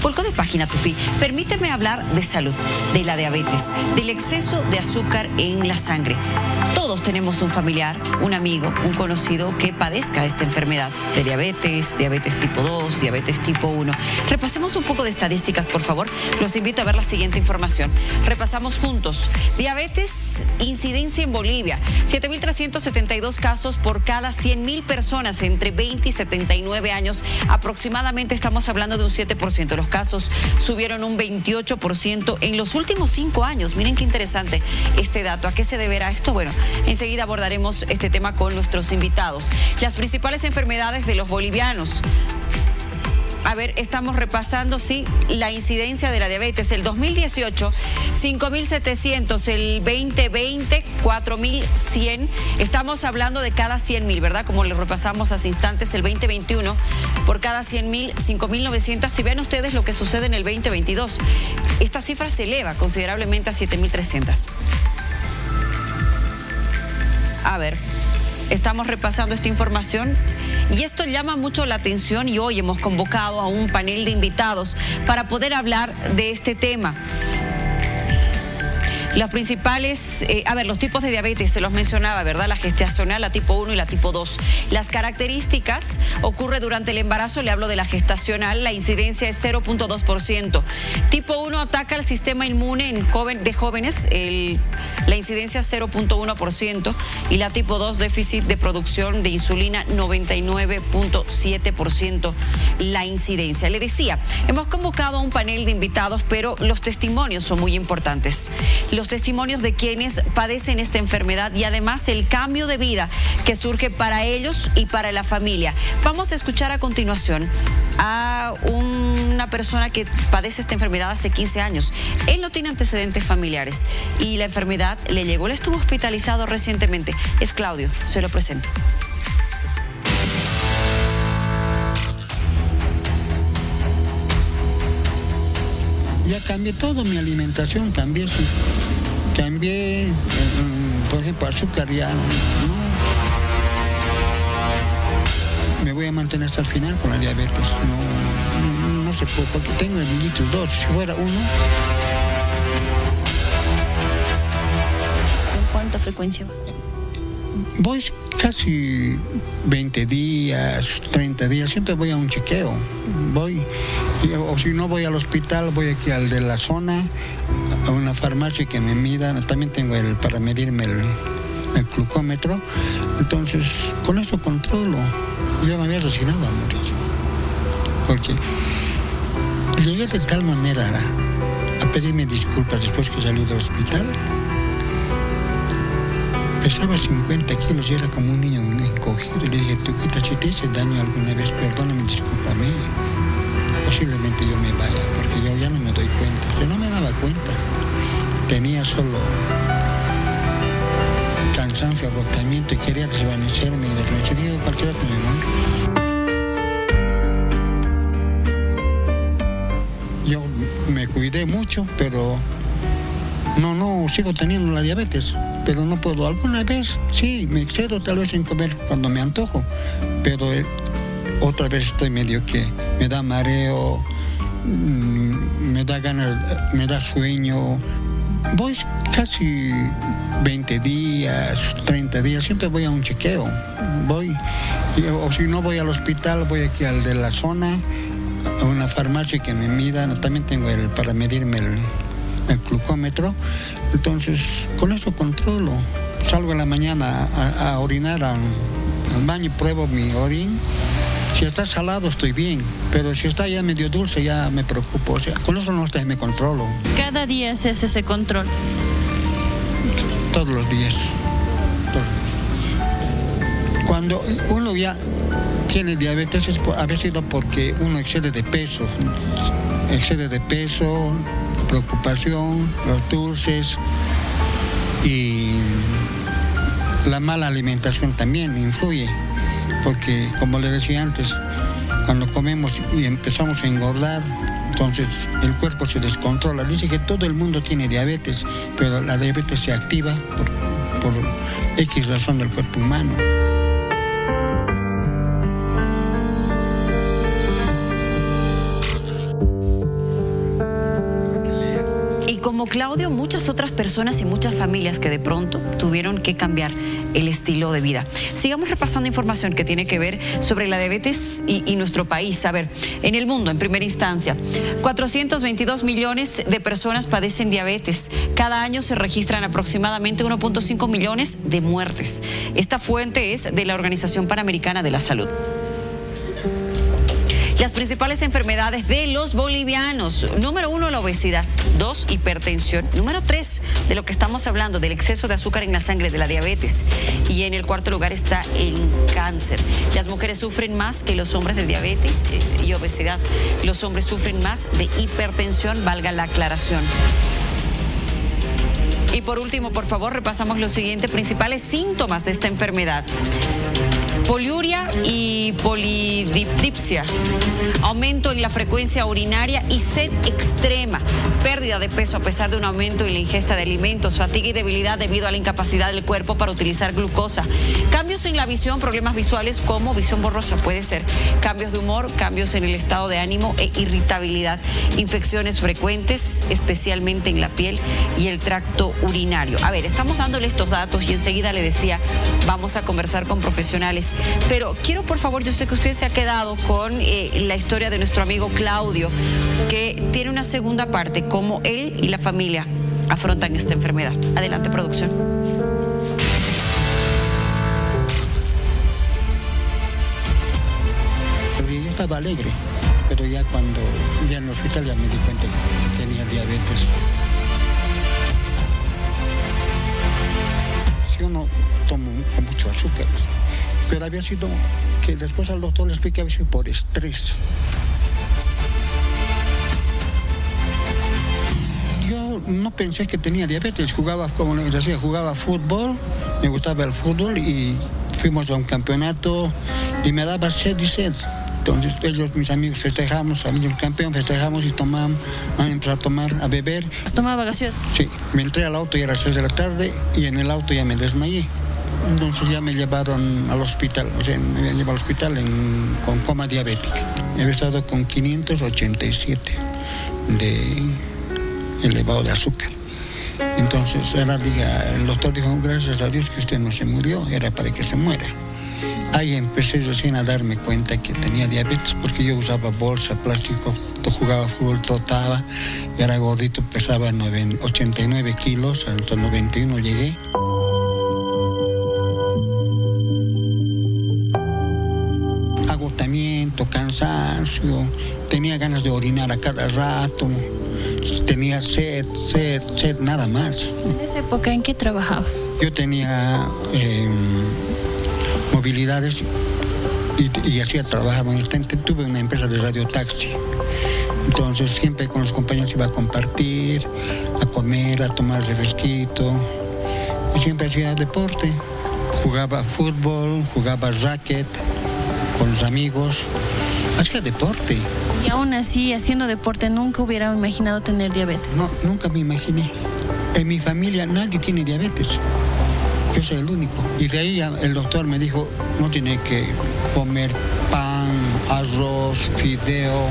Volcó de página Tufi. Permíteme hablar de salud, de la diabetes, del exceso de azúcar en la sangre. Todos tenemos un familiar, un amigo, un conocido que padezca esta enfermedad de diabetes, diabetes tipo 2, diabetes tipo 1. Repasemos un poco de estadísticas, por favor. Los invito a ver la siguiente información. Repasamos juntos. Diabetes, incidencia en Bolivia. 7.372 casos por cada 100.000 personas entre 20 y 79 años. Aproximadamente estamos hablando de un 7%. Los casos subieron un 28% en los últimos 5 años. Miren qué interesante este dato. ¿A qué se deberá esto? Bueno, enseguida abordaremos este tema con nuestros invitados. Las principales enfermedades de los bolivianos. A ver, estamos repasando, sí, la incidencia de la diabetes. El 2018, 5.700. El 2020, 4.100. Estamos hablando de cada 100.000, ¿verdad? Como lo repasamos hace instantes, el 2021, por cada 100.000, 5.900. Si ven ustedes lo que sucede en el 2022, esta cifra se eleva considerablemente a 7.300. A ver, estamos repasando esta información y esto llama mucho la atención y hoy hemos convocado a un panel de invitados para poder hablar de este tema. Los principales, los tipos de diabetes, se los mencionaba, ¿verdad? La gestacional, la tipo 1 y la tipo 2. Las características, ocurre durante el embarazo, le hablo de la gestacional, la incidencia es 0.2%. Tipo 1 ataca el sistema inmune de jóvenes, la incidencia es 0.1%. Y la tipo 2, déficit de producción de insulina, 99.7% la incidencia. Le decía, hemos convocado a un panel de invitados, pero los testimonios son muy importantes. Los testimonios de quienes padecen esta enfermedad y además el cambio de vida que surge para ellos y para la familia. Vamos a escuchar a continuación a una persona que padece esta enfermedad hace 15 años. Él no tiene antecedentes familiares y la enfermedad le llegó. Él estuvo hospitalizado recientemente. Es Claudio, se lo presento. Ya cambié todo, mi alimentación cambié, sí. Cambié, por ejemplo, azúcar ya no. Me voy a mantener hasta el final con la diabetes. No se puede, porque tengo el litro 2, si fuera 1. ¿Con cuánta frecuencia va? Voy casi 20 días, 30 días, siempre voy a un chequeo. O si no voy al hospital, voy aquí al de la zona, a una farmacia que me mida. También tengo para medirme el glucómetro. Entonces, con eso controlo. Yo me había resignado a morir. Porque llegué de tal manera a pedirme disculpas después que salí del hospital. Pesaba 50 kilos y era como un niño encogido. Le dije, Tuquita, si te hice daño alguna vez, perdóname, discúlpame. Posiblemente yo me vaya, porque yo ya no me doy cuenta. Yo no me daba cuenta. Tenía solo cansancio, agotamiento y quería desvanecerme. Y de noche digo, cualquier rato me muero. Yo me cuidé mucho, pero no sigo teniendo la diabetes. Pero no puedo. Alguna vez, sí, me excedo tal vez en comer cuando me antojo. Pero otra vez estoy medio que me da mareo, me da ganas, me da sueño. Voy casi 20 días, 30 días, siempre voy a un chequeo. O si no voy al hospital, voy aquí al de la zona, a una farmacia que me mida. También tengo para medirme el glucómetro. Entonces, con eso controlo. Salgo en la mañana a orinar al baño y pruebo mi orín. Si está salado, estoy bien. Pero si está ya medio dulce, ya me preocupo. O sea, con eso no me controlo. ¿Cada día haces ese control? Todos los días. Cuando uno ya tiene diabetes, ha sido porque uno excede de peso. Preocupación, los dulces y la mala alimentación también influye, porque como le decía antes, cuando comemos y empezamos a engordar, entonces el cuerpo se descontrola. Dice que todo el mundo tiene diabetes, pero la diabetes se activa por X razón del cuerpo humano. como Claudio, muchas otras personas y muchas familias que de pronto tuvieron que cambiar el estilo de vida. Sigamos repasando información que tiene que ver sobre la diabetes y nuestro país. A ver, en el mundo, en primera instancia, 422 millones de personas padecen diabetes. Cada año se registran aproximadamente 1.5 millones de muertes. Esta fuente es de la Organización Panamericana de la Salud. Las principales enfermedades de los bolivianos: número 1, la obesidad; 2, hipertensión; número 3, de lo que estamos hablando, del exceso de azúcar en la sangre, de la diabetes; y en el cuarto lugar está el cáncer. Las mujeres sufren más que los hombres de diabetes y obesidad. Los hombres sufren más de hipertensión, valga la aclaración. Y por último, por favor, repasamos los siguientes principales síntomas de esta enfermedad: poliuria y polidipsia, aumento en la frecuencia urinaria y sed extrema, pérdida de peso a pesar de un aumento en la ingesta de alimentos, fatiga y debilidad debido a la incapacidad del cuerpo para utilizar glucosa, cambios en la visión, problemas visuales como visión borrosa, puede ser, cambios de humor, cambios en el estado de ánimo e irritabilidad, infecciones frecuentes, especialmente en la piel y el tracto urinario. A ver, estamos dándole estos datos y enseguida le decía, vamos a conversar con profesionales. Pero quiero, por favor, yo sé que usted se ha quedado con la historia de nuestro amigo Claudio, que tiene una segunda parte, cómo él y la familia afrontan esta enfermedad. Adelante, producción. Yo estaba alegre, pero ya cuando ya en el hospital ya me di cuenta que tenía diabetes. Si uno toma con mucho azúcar, pero había sido que después al doctor le expliqué, había sido por estrés. Yo no pensé que tenía diabetes, jugaba, como les decía, jugaba fútbol, me gustaba el fútbol y fuimos a un campeonato y me daba sed y sed. Entonces ellos, mis amigos, festejamos, amigos campeón, festejamos y tomamos, empezamos a tomar, a beber. ¿Tomaba gaseosa? Sí, me entré al auto y era las 6 de la tarde y en el auto ya me desmayé. Entonces ya me llevaron al hospital, o sea, me llevaron al hospital con coma diabética. Había estado con 587 de elevado de azúcar. Entonces el doctor dijo, gracias a Dios que usted no se murió, era para que se muera. Ahí empecé recién a darme cuenta que tenía diabetes porque yo usaba bolsa, plástico, jugaba fútbol, trotaba, era gordito, pesaba 89 kilos, hasta 91 llegué. Agotamiento, cansancio, tenía ganas de orinar a cada rato, tenía sed, nada más. En esa época, ¿en qué trabajaba? Yo tenía movilidades y hacía trabajo. Tuve una empresa de radiotaxi. Entonces siempre con los compañeros iba a compartir, a comer, a tomar refresquito. Y siempre hacía deporte. Jugaba fútbol, jugaba racket con los amigos. Hacía deporte. Y aún así, haciendo deporte, nunca hubiera imaginado tener diabetes. No, nunca me imaginé. En mi familia nadie tiene diabetes. Yo soy el único. Y de ahí el doctor me dijo, no tiene que comer pan, arroz, fideo,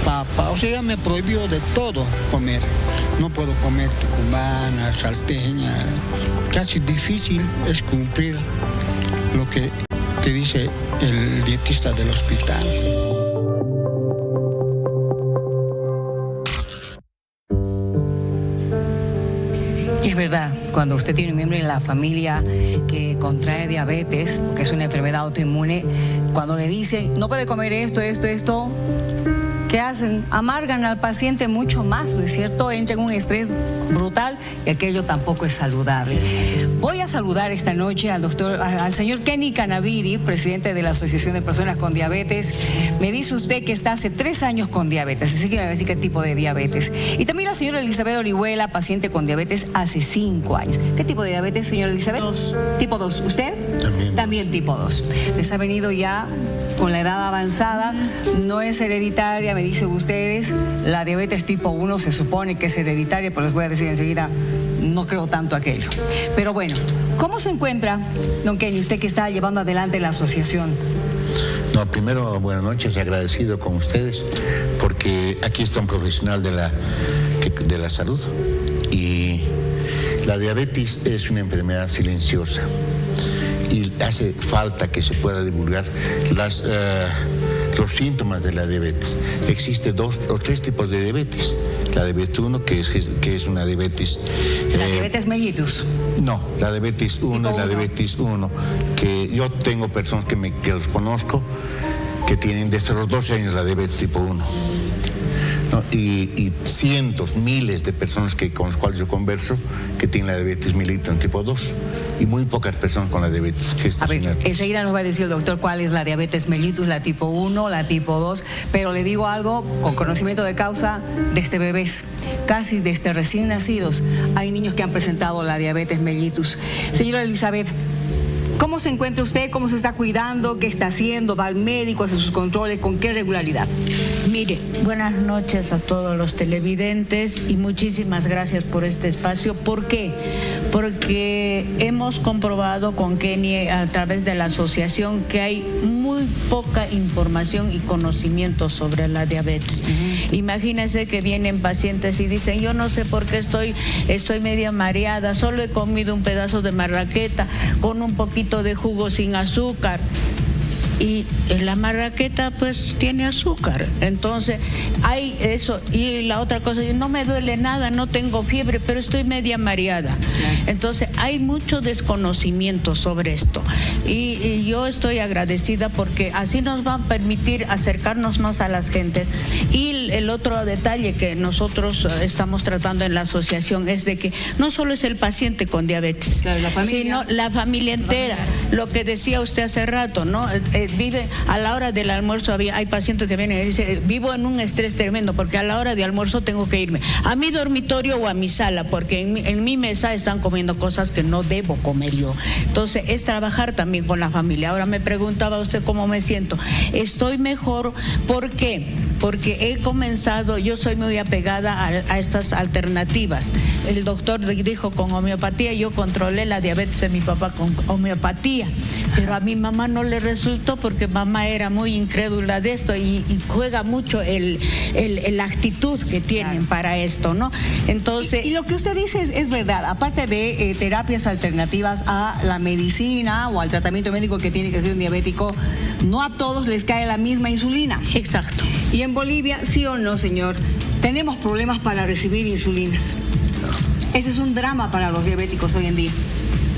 papa. O sea, ya me prohibió de todo comer. No puedo comer tucumana, salteña. Casi difícil es cumplir lo que te dice el dietista del hospital. Es verdad, cuando usted tiene un miembro en la familia que contrae diabetes, que es una enfermedad autoinmune, cuando le dicen, no puede comer esto, ¿qué hacen? Amargan al paciente mucho más, ¿no es cierto? Entra en un estrés brutal y aquello tampoco es saludable. Voy a saludar esta noche al señor Kenny Canaviri, presidente de la Asociación de Personas con Diabetes. Me dice usted que está hace 3 años con diabetes, así que me va a decir qué tipo de diabetes. Y también la señora Elizabeth Orihuela, paciente con diabetes hace 5 años. ¿Qué tipo de diabetes, señora Elizabeth? 2. ¿Tipo 2? ¿Usted? También tipo 2. Les ha venido ya con la edad avanzada, no es hereditaria, me dicen ustedes. La diabetes tipo 1 se supone que es hereditaria, pero les voy a decir enseguida, no creo tanto aquello. Pero bueno, ¿cómo se encuentra, don Kenny, usted que está llevando adelante la asociación? No, primero, buenas noches, agradecido con ustedes, porque porque aquí está un profesional de la salud y la diabetes es una enfermedad silenciosa y hace falta que se pueda divulgar los síntomas de la diabetes. Existe 2 o 3 tipos de diabetes. La diabetes 1, que es una diabetes... ¿La diabetes mellitus? No, la diabetes 1 es la diabetes 1, que yo tengo personas que los conozco que tienen desde los 12 años la diabetes tipo 1. ¿No? Y cientos, miles de personas con las cuales yo converso que tienen la diabetes mellitus tipo 2 y muy pocas personas con la diabetes gestacional. A ver, enseguida nos va a decir el doctor cuál es la diabetes mellitus, la tipo 1, la tipo 2, pero le digo algo con conocimiento de causa desde bebés, casi desde recién nacidos. Hay niños que han presentado la diabetes mellitus. Señora Elizabeth, ¿cómo se encuentra usted? ¿Cómo se está cuidando? ¿Qué está haciendo? ¿Va al médico? ¿Hace sus controles? ¿Con qué regularidad? Mire, buenas noches a todos los televidentes y muchísimas gracias por este espacio. ¿Por qué? Porque hemos comprobado con Kenny a través de la asociación que hay muy poca información y conocimiento sobre la diabetes. Imagínense que vienen pacientes y dicen, yo no sé por qué estoy media mareada, solo he comido un pedazo de marraqueta con un poquito de jugo sin azúcar. Y la marraqueta pues tiene azúcar, entonces hay eso. Y la otra cosa, no me duele nada, no tengo fiebre, pero estoy media mareada. Entonces hay mucho desconocimiento sobre esto y yo estoy agradecida porque así nos va a permitir acercarnos más a las gentes. Y el otro detalle que nosotros estamos tratando en la asociación es de que no solo es el paciente con diabetes, claro, la familia, sino la familia entera. Lo que decía usted hace rato, ¿no? Vive a la hora del almuerzo, hay pacientes que vienen y dicen, vivo en un estrés tremendo porque a la hora de almuerzo tengo que irme a mi dormitorio o a mi sala porque en mi mesa están comiendo cosas que no debo comer yo. Entonces es trabajar también con la familia. Ahora me preguntaba usted cómo me siento. Estoy mejor. ¿Por qué? Porque he comenzado, yo soy muy apegada a estas alternativas. El doctor dijo con homeopatía, yo controlé la diabetes de mi papá con homeopatía, pero a mi mamá no le resultó porque mamá era muy incrédula de esto y juega mucho la actitud que tienen para esto, ¿no? Entonces... Y lo que usted dice es verdad, aparte de terapias alternativas a la medicina o al tratamiento médico que tiene que ser un diabético, no a todos les cae la misma insulina. Exacto. Y en Bolivia, sí o no, señor, tenemos problemas para recibir insulinas. Ese es un drama para los diabéticos hoy en día,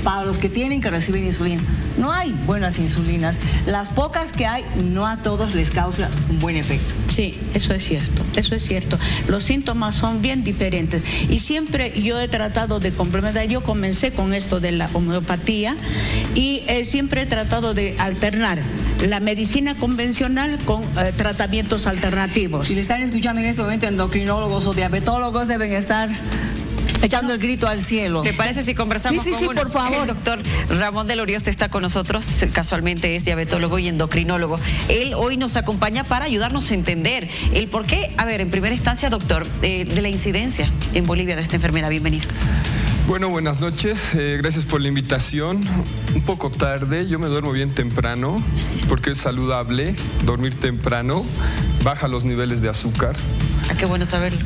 para los que tienen que recibir insulina. No hay buenas insulinas. Las pocas que hay, no a todos les causa un buen efecto. Sí, eso es cierto, eso es cierto. Los síntomas son bien diferentes y siempre yo he tratado de complementar. Yo comencé con esto de la homeopatía y siempre he tratado de alternar la medicina convencional con tratamientos alternativos. Si le están escuchando en este momento endocrinólogos o diabetólogos, deben estar echando el grito al cielo. ¿Te parece si conversamos sí, con sí, uno? Por favor. El doctor Ramón del Orioste está con nosotros, casualmente es diabetólogo y endocrinólogo. Él hoy nos acompaña para ayudarnos a entender el por qué, a ver, en primera instancia, doctor, de la incidencia en Bolivia de esta enfermedad. Bienvenido. Bueno, buenas noches, gracias por la invitación. Un poco tarde, yo me duermo bien temprano porque es saludable dormir temprano, baja los niveles de azúcar. Ah, qué bueno saberlo.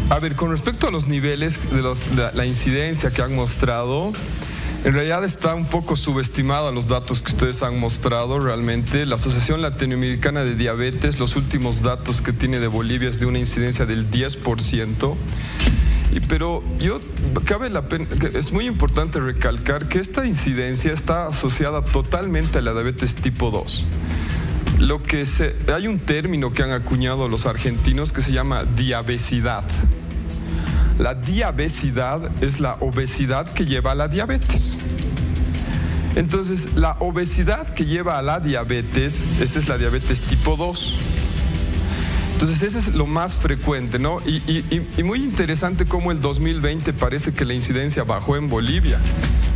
A ver, con respecto a los niveles de la incidencia que han mostrado, en realidad está un poco subestimado los datos que ustedes han mostrado realmente. La Asociación Latinoamericana de Diabetes, los últimos datos que tiene de Bolivia es de una incidencia del 10%. Pero cabe la pena, es muy importante recalcar que esta incidencia está asociada totalmente a la diabetes tipo 2. Hay un término que han acuñado los argentinos que se llama diabesidad. La diabesidad es la obesidad que lleva a la diabetes. Entonces, la obesidad que lleva a la diabetes, esta es la diabetes tipo 2. Entonces, ese es lo más frecuente, ¿no? Y muy interesante cómo el 2020 parece que la incidencia bajó en Bolivia,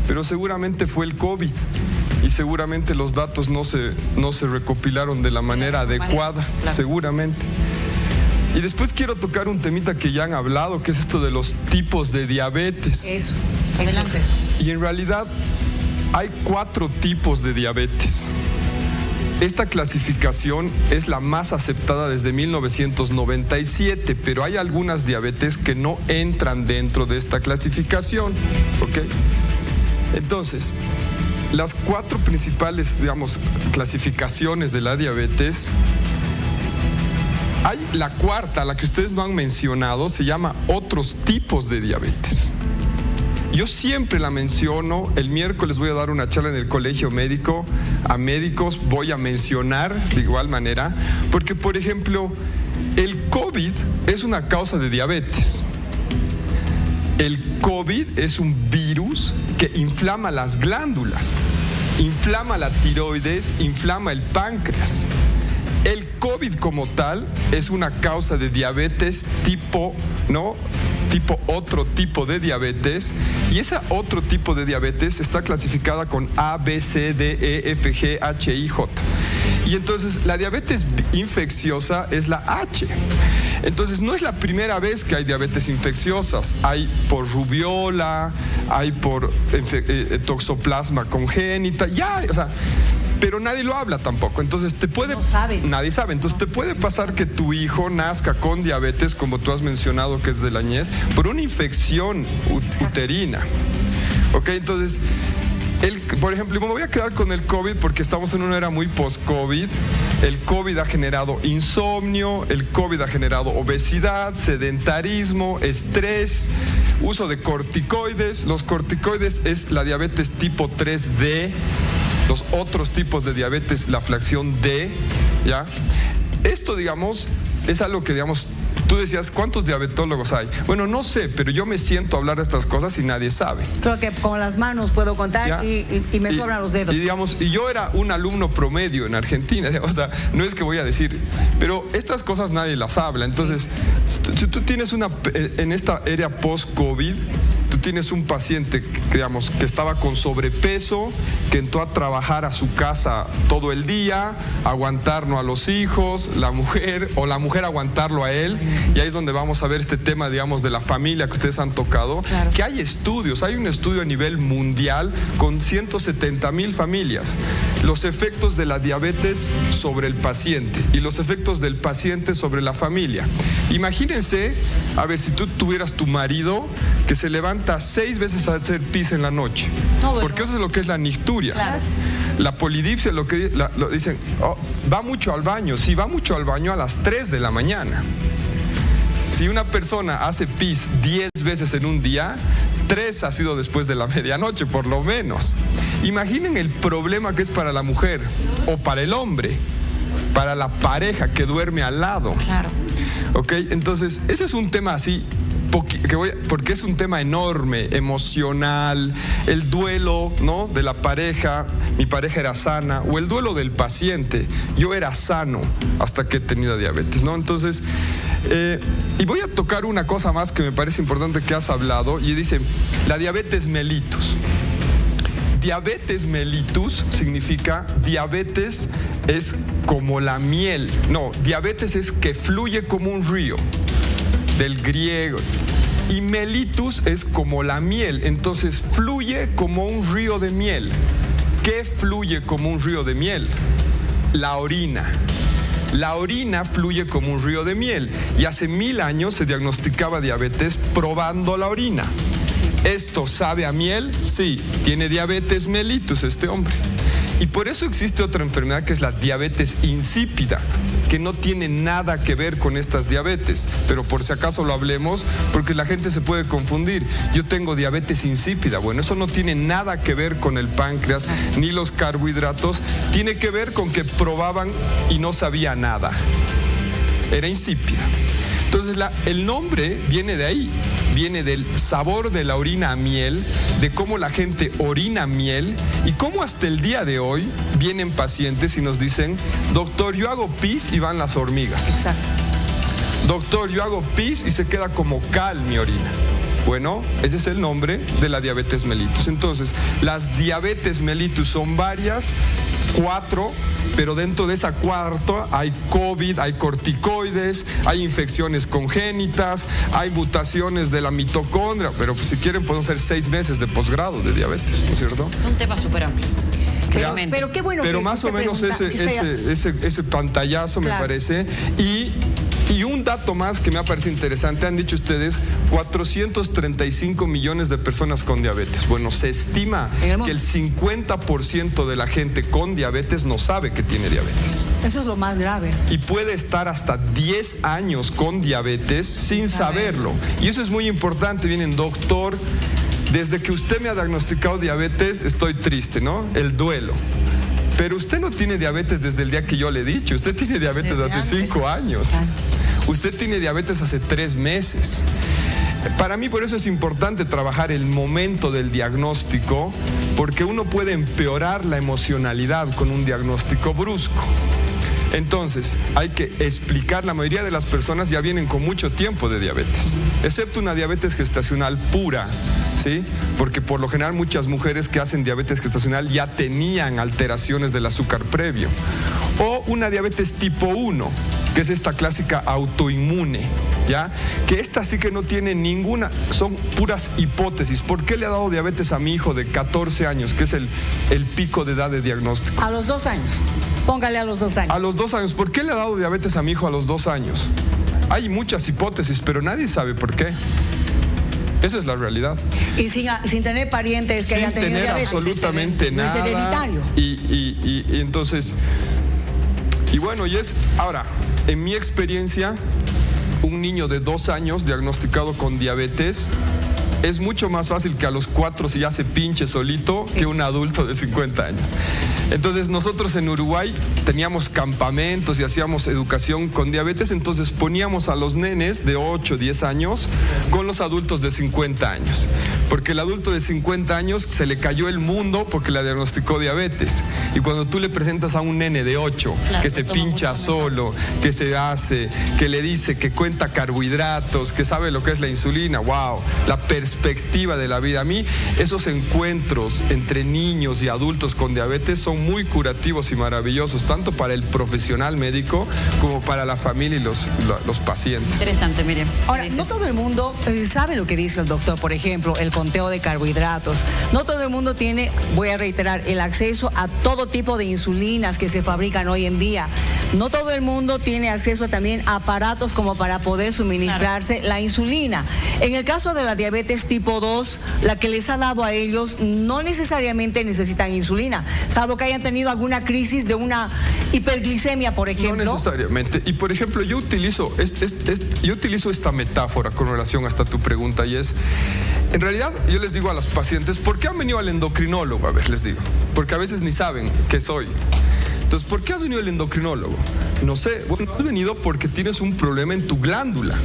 pero seguramente fue el COVID y seguramente los datos no se recopilaron de la manera adecuada, claro. Seguramente. Y después quiero tocar un temita que ya han hablado, que es esto de los tipos de diabetes. Eso, adelante. Y en realidad hay 4 tipos de diabetes. esta clasificación es la más aceptada desde 1997, pero hay algunas diabetes que no entran dentro de esta clasificación, ¿ok? Entonces, las 4 principales, digamos, clasificaciones de la diabetes, hay la cuarta, la que ustedes no han mencionado, se llama otros tipos de diabetes. Yo siempre la menciono, el miércoles voy a dar una charla en el colegio médico, a médicos voy a mencionar de igual manera, porque por ejemplo, el COVID es una causa de diabetes. El COVID es un virus que inflama las glándulas, inflama la tiroides, inflama el páncreas. El COVID como tal es una causa de diabetes tipo, ¿no? Tipo otro tipo de diabetes, y ese otro tipo de diabetes está clasificada con A, B, C, D, E, F, G, H, I, J. Y entonces la diabetes infecciosa es la H. Entonces no es la primera vez que hay diabetes infecciosas. Hay por rubiola, hay por toxoplasma congénita, ya, o sea, pero nadie lo habla tampoco. Entonces nadie sabe. Entonces te puede pasar que tu hijo nazca con diabetes, como tú has mencionado que es de la niñez, por una infección uterina. Ok, entonces, por ejemplo, me voy a quedar con el COVID porque estamos en una era muy post-COVID. El COVID ha generado insomnio, el COVID ha generado obesidad, sedentarismo, estrés, uso de corticoides. Los corticoides es la diabetes tipo 3D. Los otros tipos de diabetes, la fracción D, ¿ya? Esto, digamos, es algo que, digamos, tú decías, ¿cuántos diabetólogos hay? Bueno, no sé, pero yo me siento a hablar de estas cosas y nadie sabe. Creo que con las manos puedo contar y me sobran los dedos. Y, digamos, y yo era un alumno promedio en Argentina, o sea, no es que voy a decir, pero estas cosas nadie las habla. Entonces, si tú tienes en esta era post-COVID, tú tienes un paciente que, digamos, que estaba con sobrepeso, que entró a trabajar a su casa todo el día, aguantarnos a los hijos, la mujer aguantarlo a él, y ahí es donde vamos a ver este tema, digamos, de la familia que ustedes han tocado, claro. Que hay estudios, hay un estudio a nivel mundial con 170,000 familias, los efectos de la diabetes sobre el paciente y los efectos del paciente sobre la familia. Imagínense, a ver, si tú tuvieras tu marido que se levanta 6 veces a hacer pis en la noche, porque eso es lo que es la nicturia. Claro. La polidipsia, lo dicen, va mucho al baño. Sí, va mucho al baño a las 3 de la mañana. Si una persona hace pis 10 veces en un día, 3 ha sido después de la medianoche, por lo menos. Imaginen el problema que es para la mujer o para el hombre, para la pareja que duerme al lado. Claro. ¿Ok? Entonces, ese es un tema así, porque es un tema enorme, emocional, el duelo, ¿no?, de la pareja, mi pareja era sana, o el duelo del paciente, yo era sano hasta que he tenido diabetes, ¿no? Entonces, y voy a tocar una cosa más que me parece importante que has hablado, y dice, la diabetes mellitus. Diabetes mellitus significa, diabetes es como la miel, no, diabetes es que fluye como un río, del griego, y mellitus es como la miel, entonces fluye como un río de miel. ¿Qué fluye como un río de miel? La orina. La orina fluye como un río de miel, y hace 1000 años se diagnosticaba diabetes probando la orina. ¿Esto sabe a miel? Sí, tiene diabetes mellitus este hombre. Y por eso existe otra enfermedad que es la diabetes insípida, que no tiene nada que ver con estas diabetes, pero por si acaso lo hablemos, porque la gente se puede confundir. Yo tengo diabetes insípida. Bueno, eso no tiene nada que ver con el páncreas ni los carbohidratos, tiene que ver con que probaban y no sabía nada. Era insípida. Entonces el nombre viene de ahí, viene del sabor de la orina a miel, de cómo la gente orina miel, y cómo hasta el día de hoy vienen pacientes y nos dicen, doctor, yo hago pis y van las hormigas. Exacto. Doctor, yo hago pis y se queda como cal mi orina. Bueno, ese es el nombre de la diabetes mellitus. Entonces, las diabetes mellitus son varias, 4, pero dentro de esa cuarta hay COVID, hay corticoides, hay infecciones congénitas, hay mutaciones de la mitocondria, pero si quieren podemos hacer 6 meses de posgrado de diabetes, ¿no es cierto? Es un tema súper amplio. Pero qué bueno. Pero que más o menos pregunta, ese pantallazo claro, me parece. Y un dato más que me ha parecido interesante, han dicho ustedes 435 millones de personas con diabetes. Bueno, se estima que el 50% de la gente con diabetes no sabe que tiene diabetes. Eso es lo más grave. Y puede estar hasta 10 años con diabetes sin saberlo. Y eso es muy importante. Vienen, doctor, desde que usted me ha diagnosticado diabetes, estoy triste, ¿no? El duelo. Pero usted no tiene diabetes desde el día que yo le he dicho. Usted tiene diabetes hace 5 años. Usted tiene diabetes hace 3 meses. Para mí por eso es importante trabajar el momento del diagnóstico, porque uno puede empeorar la emocionalidad con un diagnóstico brusco. Entonces, hay que explicar, la mayoría de las personas ya vienen con mucho tiempo de diabetes, excepto una diabetes gestacional pura, ¿sí? Porque por lo general muchas mujeres que hacen diabetes gestacional ya tenían alteraciones del azúcar previo. O una diabetes tipo 1, que es esta clásica autoinmune, ¿ya? Que esta sí que no tiene ninguna, son puras hipótesis. ¿Por qué le ha dado diabetes a mi hijo de 14 años, que es el pico de edad de diagnóstico? A los 2 años. Póngale a los 2 años. A los 2 años. ¿Por qué le ha dado diabetes a mi hijo a los 2 años? Hay muchas hipótesis, pero nadie sabe por qué. Esa es la realidad. Y sin tener parientes que hayan tenido diabetes. Sin tener absolutamente nada. Es hereditario. Y entonces, y bueno, ahora, en mi experiencia, un niño de 2 años diagnosticado con diabetes es mucho más fácil que a los 4 si ya se pinche solito, que un adulto de 50 años. Entonces nosotros en Uruguay teníamos campamentos y hacíamos educación con diabetes, entonces poníamos a los nenes de 8, 10 años con los adultos de 50 años. Porque el adulto de 50 años se le cayó el mundo porque le diagnosticó diabetes. Y cuando tú le presentas a un nene de 8, claro, que se pincha solo, que se hace, que le dice que cuenta carbohidratos, que sabe lo que es la insulina, wow, la perspectiva de la vida. A mí esos encuentros entre niños y adultos con diabetes son muy curativos y maravillosos, tanto para el profesional médico como para la familia y los pacientes. Interesante, Miriam. Ahora, no todo el mundo sabe lo que dice el doctor, por ejemplo, el conteo de carbohidratos. No todo el mundo tiene, voy a reiterar, el acceso a todo tipo de insulinas que se fabrican hoy en día. No todo el mundo tiene acceso también a aparatos como para poder suministrarse la insulina. En el caso de la diabetes tipo 2, la que les ha dado a ellos no necesariamente necesitan insulina, salvo que hayan tenido alguna crisis de una hiperglicemia, por ejemplo. No necesariamente. Y por ejemplo, yo utilizo esta metáfora con relación hasta tu pregunta, y es, en realidad yo les digo a los pacientes, ¿por qué han venido al endocrinólogo? A ver, les digo, porque a veces ni saben qué soy. Entonces, ¿por qué has venido al endocrinólogo? No sé, bueno, has venido porque tienes un problema en tu glándula,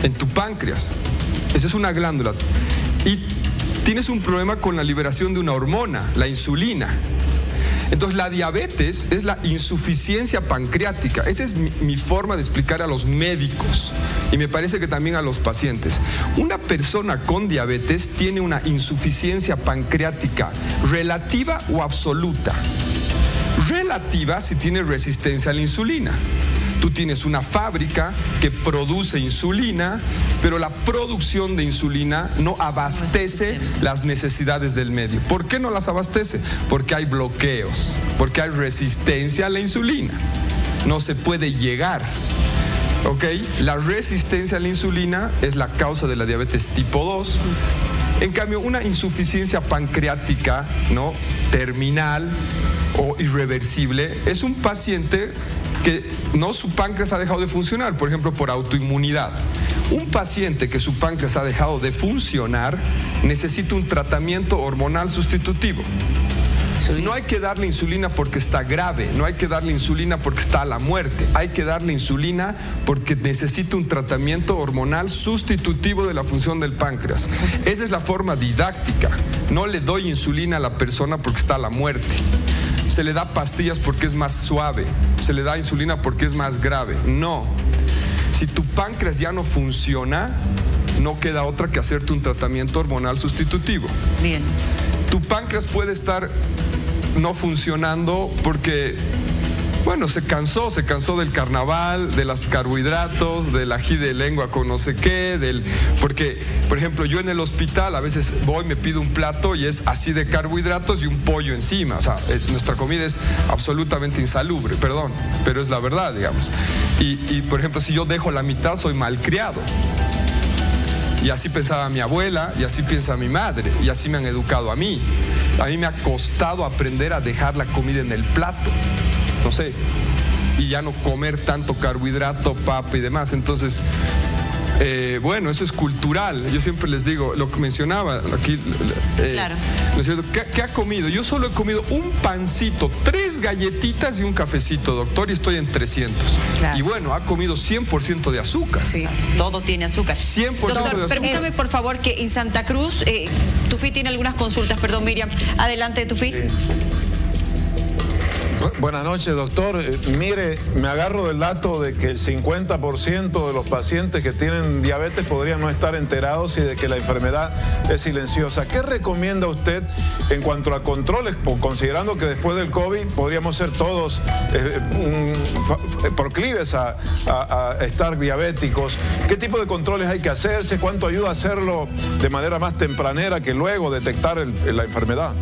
en tu páncreas. Esa es una glándula. Y tienes un problema con la liberación de una hormona, la insulina. Entonces, la diabetes es la insuficiencia pancreática. Esa es mi forma de explicar a los médicos y me parece que también a los pacientes. Una persona con diabetes tiene una insuficiencia pancreática relativa o absoluta. Relativa si tiene resistencia a la insulina. Tú tienes una fábrica que produce insulina, pero la producción de insulina no abastece las necesidades del medio. ¿Por qué no las abastece? Porque hay bloqueos, porque hay resistencia a la insulina. No se puede llegar. ¿Ok? La resistencia a la insulina es la causa de la diabetes tipo 2. En cambio, una insuficiencia pancreática, ¿no?, terminal o irreversible es un paciente que su páncreas ha dejado de funcionar, por ejemplo, por autoinmunidad. Un paciente que su páncreas ha dejado de funcionar necesita un tratamiento hormonal sustitutivo. No hay que darle insulina porque está grave, no hay que darle insulina porque está a la muerte, hay que darle insulina porque necesita un tratamiento hormonal sustitutivo de la función del páncreas. Esa es la forma didáctica. No le doy insulina a la persona porque está a la muerte. Se le da pastillas porque es más suave, se le da insulina porque es más grave. No. Si tu páncreas ya no funciona, no queda otra que hacerte un tratamiento hormonal sustitutivo. Bien. Tu páncreas puede estar no funcionando porque bueno, se cansó del carnaval, de los carbohidratos, del ají de lengua con no sé qué, porque, por ejemplo, yo en el hospital a veces voy, me pido un plato y es así de carbohidratos y un pollo encima. O sea, nuestra comida es absolutamente insalubre, perdón, pero es la verdad, digamos. Y por ejemplo, si yo dejo la mitad, soy malcriado. Y así pensaba mi abuela, y así piensa mi madre, y así me han educado a mí. A mí me ha costado aprender a dejar la comida en el plato, no sé, y ya no comer tanto carbohidrato, papa y demás. Entonces, bueno, eso es cultural. Yo siempre les digo, lo que mencionaba aquí, claro. ¿Qué ha comido? Yo solo he comido un pancito, 3 galletitas y un cafecito, doctor, y estoy en 300. Claro. Y bueno, ha comido 100% de azúcar. Sí, todo tiene azúcar. 100% Doctor, de azúcar. permítame, por favor, que en Santa Cruz, Tufi tiene algunas consultas, perdón, Miriam. Adelante, Tufi. Sí. Buenas noches, doctor. Mire, me agarro del dato de que el 50% de los pacientes que tienen diabetes podrían no estar enterados y de que la enfermedad es silenciosa. ¿Qué recomienda usted en cuanto a controles, considerando que después del COVID podríamos ser todos proclives a estar diabéticos? ¿Qué tipo de controles hay que hacerse? ¿Cuánto ayuda a hacerlo de manera más tempranera que luego detectar la enfermedad?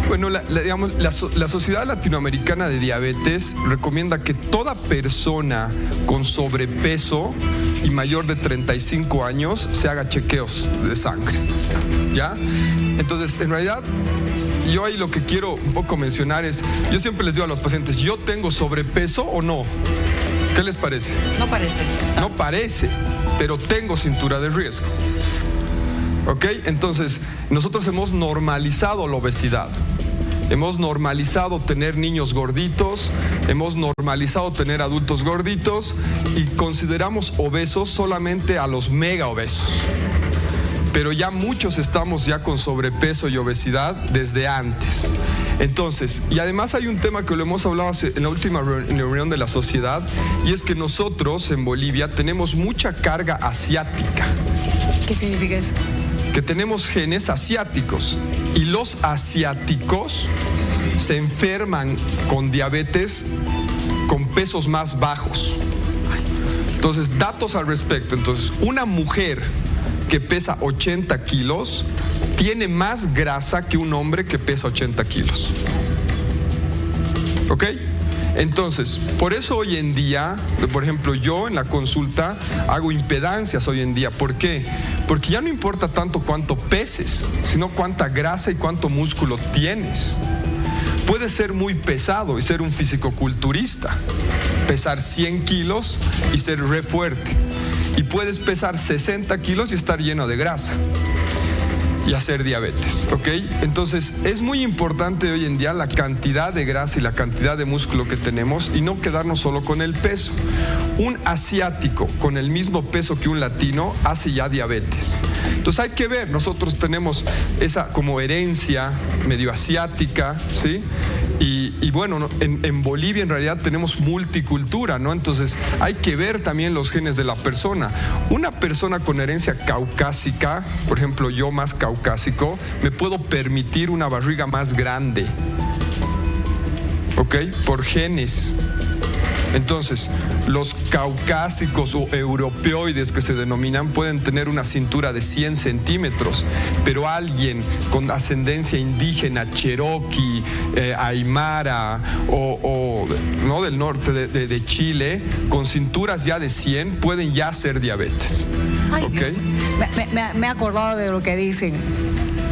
Bueno, digamos, la Sociedad Latinoamericana de Diabetes recomienda que toda persona con sobrepeso y mayor de 35 años se haga chequeos de sangre, ¿ya? Entonces, en realidad, yo ahí lo que quiero un poco mencionar es, yo siempre les digo a los pacientes, ¿yo tengo sobrepeso o no? ¿Qué les parece? No parece. No parece, pero tengo cintura de riesgo. ¿Ok? Entonces, nosotros hemos normalizado la obesidad. Hemos normalizado tener niños gorditos, hemos normalizado tener adultos gorditos y consideramos obesos solamente a los mega obesos. Pero ya muchos estamos ya con sobrepeso y obesidad desde antes. Entonces, y además hay un tema que lo hemos hablado en la última reunión de la sociedad, y es que nosotros en Bolivia tenemos mucha carga asiática. ¿Qué significa eso? Que tenemos genes asiáticos y los asiáticos se enferman con diabetes con pesos más bajos. Entonces, datos al respecto. Entonces, una mujer que pesa 80 kilos tiene más grasa que un hombre que pesa 80 kilos. ¿Ok? Entonces, por eso hoy en día, por ejemplo, yo en la consulta hago impedancias hoy en día. ¿Por qué? Porque ya no importa tanto cuánto peses, sino cuánta grasa y cuánto músculo tienes. Puedes ser muy pesado y ser un fisicoculturista, pesar 100 kilos y ser re fuerte. Y puedes pesar 60 kilos y estar lleno de grasa y hacer diabetes, ¿ok? Entonces, es muy importante hoy en día la cantidad de grasa y la cantidad de músculo que tenemos y no quedarnos solo con el peso. Un asiático con el mismo peso que un latino hace ya diabetes. Entonces, hay que ver, nosotros tenemos esa como herencia medio asiática, ¿sí? Y bueno, en Bolivia en realidad tenemos multicultura, ¿no? Entonces hay que ver también los genes de la persona. Una persona con herencia caucásica, por ejemplo yo más caucásico, me puedo permitir una barriga más grande, ¿ok? Por genes. Entonces, los caucásicos o europeoides que se denominan pueden tener una cintura de 100 centímetros, pero alguien con ascendencia indígena, cherokee, aymara o ¿no? del norte de Chile, con cinturas ya de 100, pueden ya hacer diabetes. Ay, ¿Okay? Me he acordado de lo que dicen.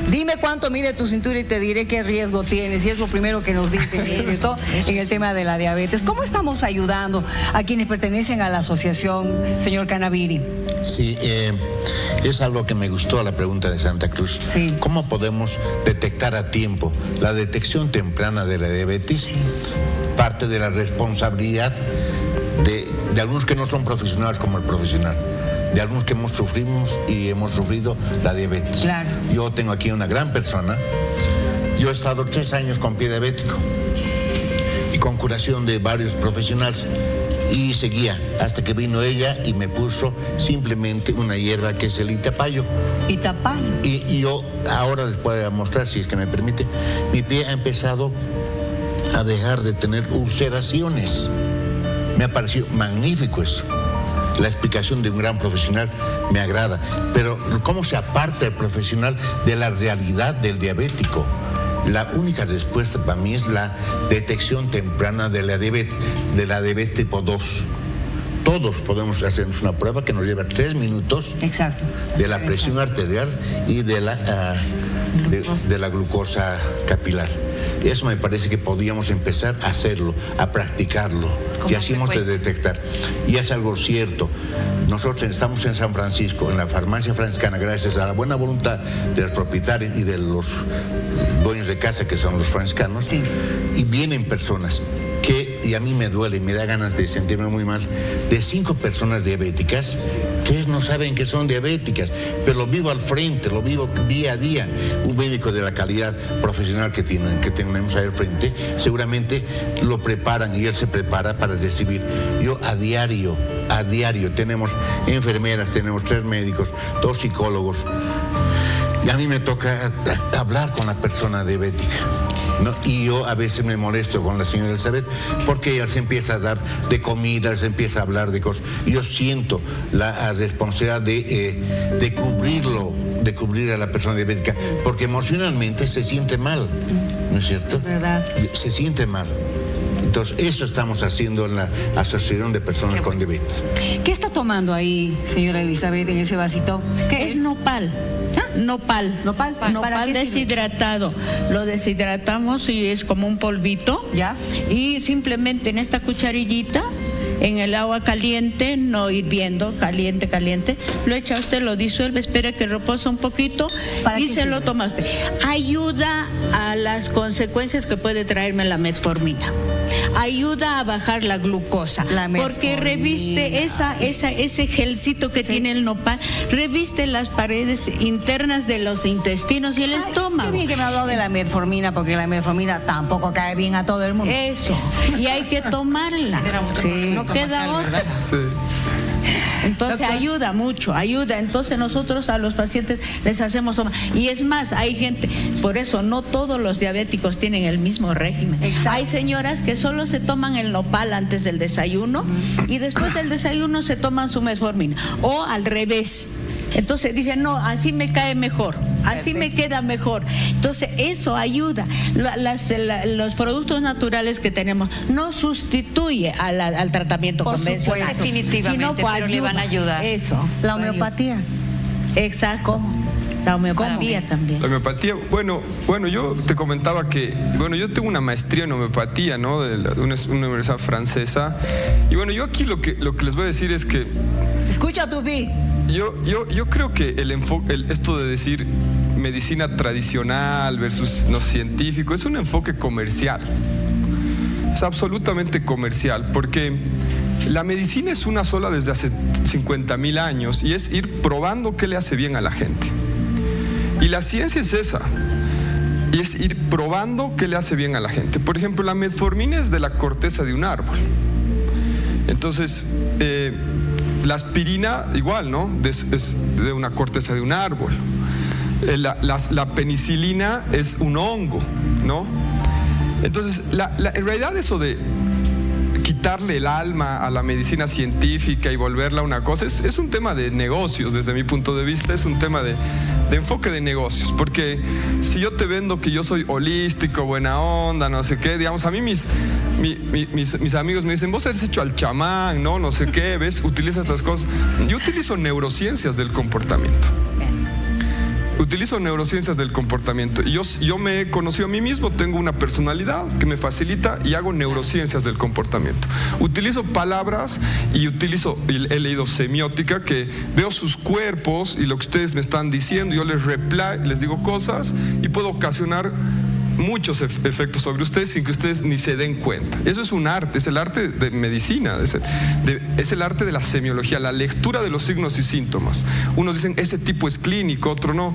Dime cuánto mide tu cintura y te diré qué riesgo tienes. Y es lo primero que nos dicen, ¿cierto? En el tema de la diabetes. ¿Cómo estamos ayudando a quienes pertenecen a la asociación, señor Canaviri? Sí, es algo que me gustó la pregunta de Santa Cruz. Sí. ¿Cómo podemos detectar a tiempo? La detección temprana de la diabetes parte de la responsabilidad de algunos que no son profesionales como el profesional, de algunos que hemos sufrido la diabetes. Claro. Yo tengo aquí una gran persona. Yo he estado 3 años con pie diabético y con curación de varios profesionales y seguía hasta que vino ella y me puso simplemente una hierba que es el itapayo. Itapayo. Y yo ahora les puedo mostrar, si es que me permite, mi pie ha empezado a dejar de tener ulceraciones. Me ha parecido magnífico eso. La explicación de un gran profesional me agrada, pero ¿cómo se aparta el profesional de la realidad del diabético? La única respuesta para mí es la detección temprana de la diabetes tipo 2. Todos podemos hacernos una prueba que nos lleva 3 minutos. Exacto. De la presión arterial y de la glucosa capilar. Eso me parece que podríamos empezar a hacerlo, a practicarlo, y así hemos de detectar. Y es algo cierto. Nosotros estamos en San Francisco, en la farmacia franciscana, gracias a la buena voluntad de los propietarios y de los dueños de casa, que son los franciscanos, sí. Y vienen personas que, y a mí me duele, me da ganas de sentirme muy mal, de 5 personas diabéticas, 3 no saben que son diabéticas, pero lo vivo al frente, lo vivo día a día. Un médico de la calidad profesional que tenemos ahí al frente, seguramente lo preparan y él se prepara para recibir. Yo a diario tenemos enfermeras, tenemos 3 médicos, 2 psicólogos, y a mí me toca hablar con la persona diabética, ¿no? Y yo a veces me molesto con la señora Elizabeth porque ella se empieza a dar de comida, se empieza a hablar de cosas. Y yo siento la responsabilidad de cubrir a la persona diabética, porque emocionalmente se siente mal, ¿no es cierto? Es verdad. Se siente mal. Entonces, eso estamos haciendo en la Asociación de Personas con Diabetes. ¿Qué está tomando ahí, señora Elizabeth, en ese vasito? ¿Qué es? Nopal. Nopal deshidratado. Lo deshidratamos y es como un polvito. ¿Ya? Y simplemente en esta cucharillita, en el agua caliente, no hirviendo, caliente, lo echa usted, lo disuelve, espera que reposa un poquito y se lo toma usted. Ayuda a las consecuencias que puede traerme la metformina. Ayuda a bajar la glucosa, porque reviste ese gelcito que tiene el nopal, reviste las paredes internas de los intestinos y el estómago. Qué bien que me habló de la metformina, porque la metformina tampoco cae bien a todo el mundo. Eso, y hay que tomarla. Sí. No queda otra. Sí. Entonces ayuda mucho, ayuda. Entonces nosotros a los pacientes les hacemos tomar. Y es más, hay gente, por eso no todos los diabéticos tienen el mismo régimen. Exacto. Hay señoras que solo se toman el nopal antes del desayuno y después del desayuno se toman su metformina. O al revés. Entonces dicen, no, así me cae mejor, así me queda mejor. Entonces eso ayuda. Los productos naturales que tenemos no sustituye al tratamiento convencional. Definitivamente, pero le van a ayudar. Eso. La homeopatía. Exacto. ¿Cómo? La homeopatía también. La homeopatía, bueno, yo te comentaba que, yo tengo una maestría en homeopatía, ¿no? De una universidad francesa. Y bueno, yo aquí lo que les voy a decir es que... Escucha, Tufi. Yo creo que el enfoque, esto de decir medicina tradicional versus no científico, es un enfoque comercial. Es absolutamente comercial, porque la medicina es una sola desde hace 50,000 años y es ir probando qué le hace bien a la gente. Y la ciencia es esa, y es ir probando qué le hace bien a la gente. Por ejemplo, la metformina es de la corteza de un árbol. Entonces, la aspirina igual, ¿no? Es de una corteza de un árbol. La penicilina es un hongo, ¿no? Entonces, en realidad eso de quitarle el alma a la medicina científica y volverla una cosa es un tema de negocios, desde mi punto de vista, es un tema de enfoque de negocios, porque si yo te vendo que yo soy holístico, buena onda, no sé qué, digamos, a mí mis amigos me dicen, vos eres hecho al chamán, no sé qué, ¿ves? Utiliza estas cosas. Yo utilizo neurociencias del comportamiento. Utilizo neurociencias del comportamiento y yo me he conocido a mí mismo, tengo una personalidad que me facilita y hago neurociencias del comportamiento. Utilizo palabras y he leído semiótica, que veo sus cuerpos y lo que ustedes me están diciendo, yo les digo cosas y puedo ocasionar muchos efectos sobre ustedes sin que ustedes ni se den cuenta. Eso es un arte, es el arte de medicina, es el arte de la semiología, la lectura de los signos y síntomas. Unos dicen, ese tipo es clínico, otro no.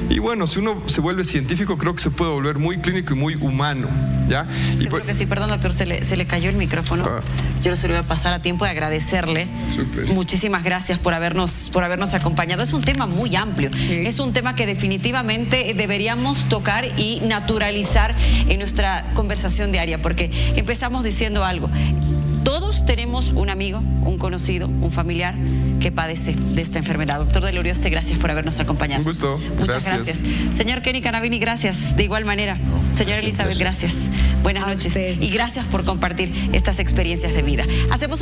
Y bueno, si uno se vuelve científico, creo que se puede volver muy clínico y muy humano, ¿ya? Seguro que sí, perdón, doctor, se le cayó el micrófono. Yo no se lo voy a pasar a tiempo de agradecerle. Súper. Muchísimas gracias por habernos acompañado. Es un tema muy amplio. Sí. Es un tema que definitivamente deberíamos tocar y naturalizar en nuestra conversación diaria, porque empezamos diciendo algo. Todos tenemos un amigo, un conocido, un familiar que padece de esta enfermedad. Doctor Del Urioste, gracias por habernos acompañado. Un gusto. Muchas gracias. Señor Kenny Canavini, gracias. De igual manera. Señora Elizabeth, gracias. Buenas noches. Y gracias por compartir estas experiencias de vida. Hacemos